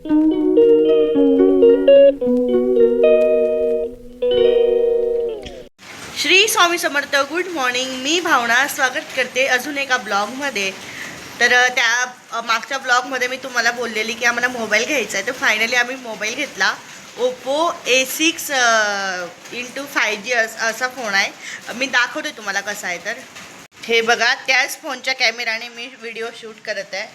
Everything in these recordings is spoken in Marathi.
श्री स्वामी समर्थ. Good morning. मी भावना स्वागत करते अजून एका ब्लॉगमध्ये. तर त्या मागच्या ब्लॉगमध्ये मी तुम्हाला बोललेली की आम्हाला मोबाईल घ्यायचा आहे. तर फायनली आम्ही मोबाईल घेतला. ओप्पो A6 × 5G असा फोन आहे. मी दाखवते तुम्हाला कसा आहे. तर हे बघा, त्याच फोनच्या कॅमेराने मी व्हिडिओ शूट करत आहे.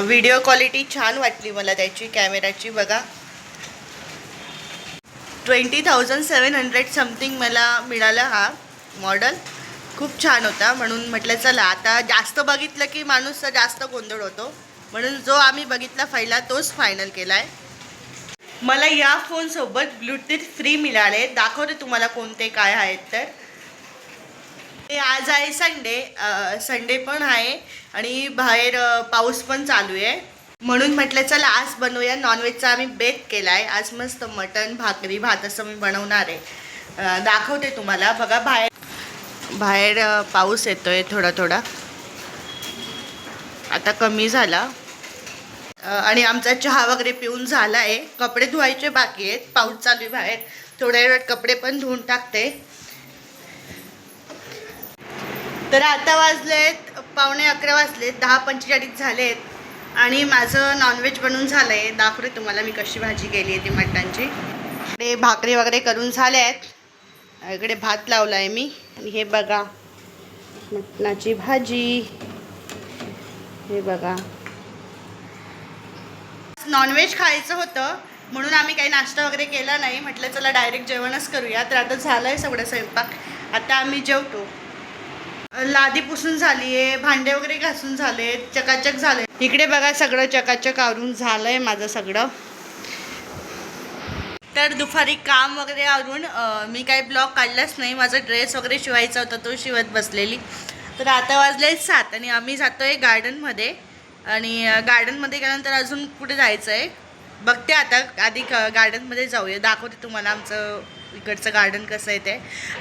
व्हिडिओ क्वालिटी छान वाटली मला त्याची, कॅमेराची. बघा, 20,700 समथिंग मला मिळाला हा मॉडेल. खूप छान होता. म्हणून म्हटलं चला, आता जास्त बघितलं की माणूस जास्त गोंधळ होतो, म्हणून जो आम्ही बघितला पहिला तोच फायनल केला आहे. मला या फोनसोबत ब्लूटूथ फ्री मिळाले. दाखवते तुम्हाला कोणते काय आहेत. तर आज आहे संडे पण आहे आणि बाहेर पाऊस पण चालू आहे, म्हणून म्हटलं चला आज बनवूया. नॉनव्हेजचा आम्ही बेत केला आहे आज. मस्त मटण, भाकरी, भात असं मी बनवणार आहे. दाखवते तुम्हाला. बघा, बाहेर पाऊस येतोय थोडा थोडा, आता कमी झाला. आणि आमचा चहा वगैरे पिऊन झाला आहे. कपडे धुवायचे बाकी आहेत, पाऊस चालू आहे बाहेर. थोड्या वेळात कपडे पण धुवून टाकते. तर आता वाजलेत 11:15 वाजलेत, 10:45 झालेत आणि माझं नॉनव्हेज बनवून झालं आहे. दाखवते तुम्हाला मी कशी भाजी केली आहे ती मटणाची. इकडे भाकरी वगैरे करून झाल्या आहेत. इकडे भात लावला आहे मी. आणि हे बघा, मटणाची भाजी. हे बघा, नॉनव्हेज खायचं होतं म्हणून आम्ही काही नाश्ता वगैरे केला नाही. म्हटलं चला डायरेक्ट जेवणच करूया. तर आता झालं आहे सगळं स्वयंपाक. आता आम्ही जेवतो. लादी पुसून झाली आहे, भांडे वगैरे घासून झाले, चकाचक झाले. इकडे बघा, सगळं चकाचक आवरून झालं आहे माझं सगळं. तर दुपारी काम वगैरे आवरून मी काही ब्लॉग काढलाच नाही. माझा ड्रेस वगैरे शिवायचा होता, तो शिवत बसलेली. तर आता वाजले 7 आणि आम्ही जातो आहे गार्डनमध्ये. आणि गार्डनमध्ये गेल्यानंतर अजून कुठे जायचं आहे बघते आता. आधी गार्डनमध्ये जाऊया, दाखवते तुम्हाला आमचं इकडचं गार्डन कसं आहे ते.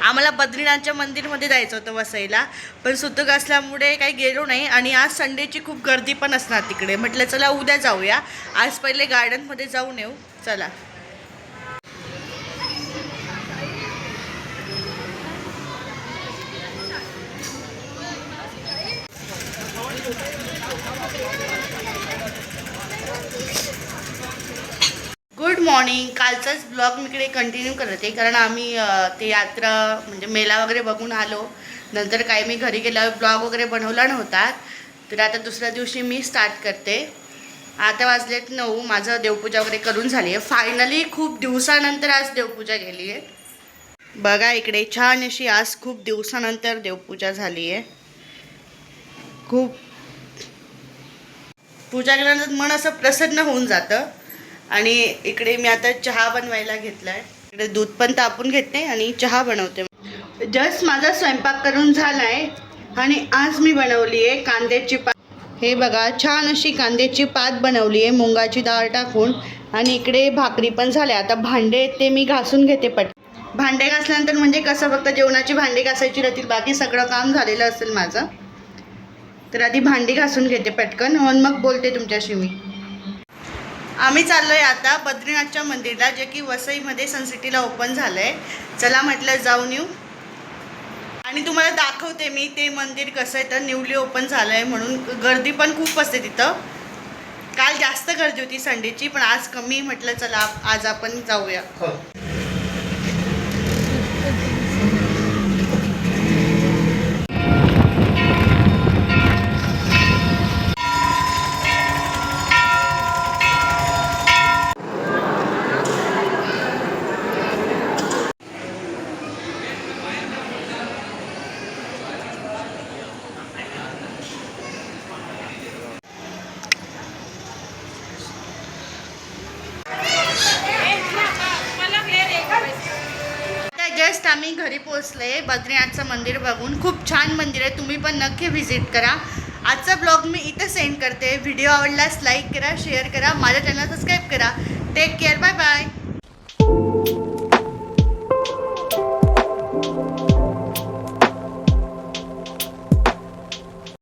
आम्हाला बद्रीनाथच्या मंदिरमध्ये जायचं होतं वसईला, पण सुतक असल्यामुळे काही गेलो नाही. आणि आज संडेची खूप गर्दी पण असणार तिकडे. म्हटलं चला उद्या जाऊया, आज पहिले गार्डनमध्ये जाऊन येऊ. चला. Good morning. कालचाच ब्लॉग मी इकडे कंटिन्यू करते, कारण आम्ही ते यात्रा म्हणजे मेला वगैरे बघून आलो. नंतर काही मी घरी गेल्यावर ब्लॉग वगैरे बनवला नव्हता. तर आता दुसऱ्या दिवशी मी स्टार्ट करते. आता वाजलेत 9. माझं देवपूजा वगैरे करून झाली आहे फायनली. खूप दिवसानंतर आज देवपूजा केली आहे. बघा इकडे छान अशी आज खूप दिवसानंतर देवपूजा झाली आहे. खूप पूजा केल्यानंतर मन असं प्रसन्न होऊन जातं. आणि इकडे मी आता चहा बनवायला घेतला आहे. इकडे दूध पण तापून घेते आणि चहा बनवते. जस्ट माझा स्वयंपाक करून झाला आहे आणि आज मी बनवली आहे कांद्याची पात. हे बघा, छान अशी कांद्याची पात बनवली आहे मुंगाची डाळ टाकून. आणि इकडे भाकरी पण झाल्या. आता भांडे ते मी घासून घेते भांडे घासल्यानंतर म्हणजे कसं, फक्त जेवणाची भांडी घासायची राहतील, बाकी सगळं काम झालेलं असेल माझं. तर आधी भांडी घासून घेते पटकन, मग बोलते तुमच्याशी मी. आम्ही चाललो आहे आता बद्रीनाथच्या मंदिरला, जे की वसईमध्ये सनसिटीला ओपन झालं आहे. चला म्हटलं जाऊन येऊ आणि तुम्हाला दाखवते मी ते मंदिर कसं आहे. तर न्यूली ओपन झालं आहे म्हणून गर्दी पण खूप असते तिथं. काल जास्त गर्दी होती संडेची, पण आज कमी. म्हटलं चला आज आपण जाऊया. जस्ट आम्ही घरी पोहोचले बद्रीनाथचं मंदिर बघून. खूप छान मंदिर आहे, तुम्ही पण नक्की व्हिजिट करा. आजचा ब्लॉग मी इथं सेंड करते. व्हिडिओ आवडल्यास लाईक करा, शेअर करा, माझ्या चॅनल सबस्क्राईब करा. Take care, bye bye.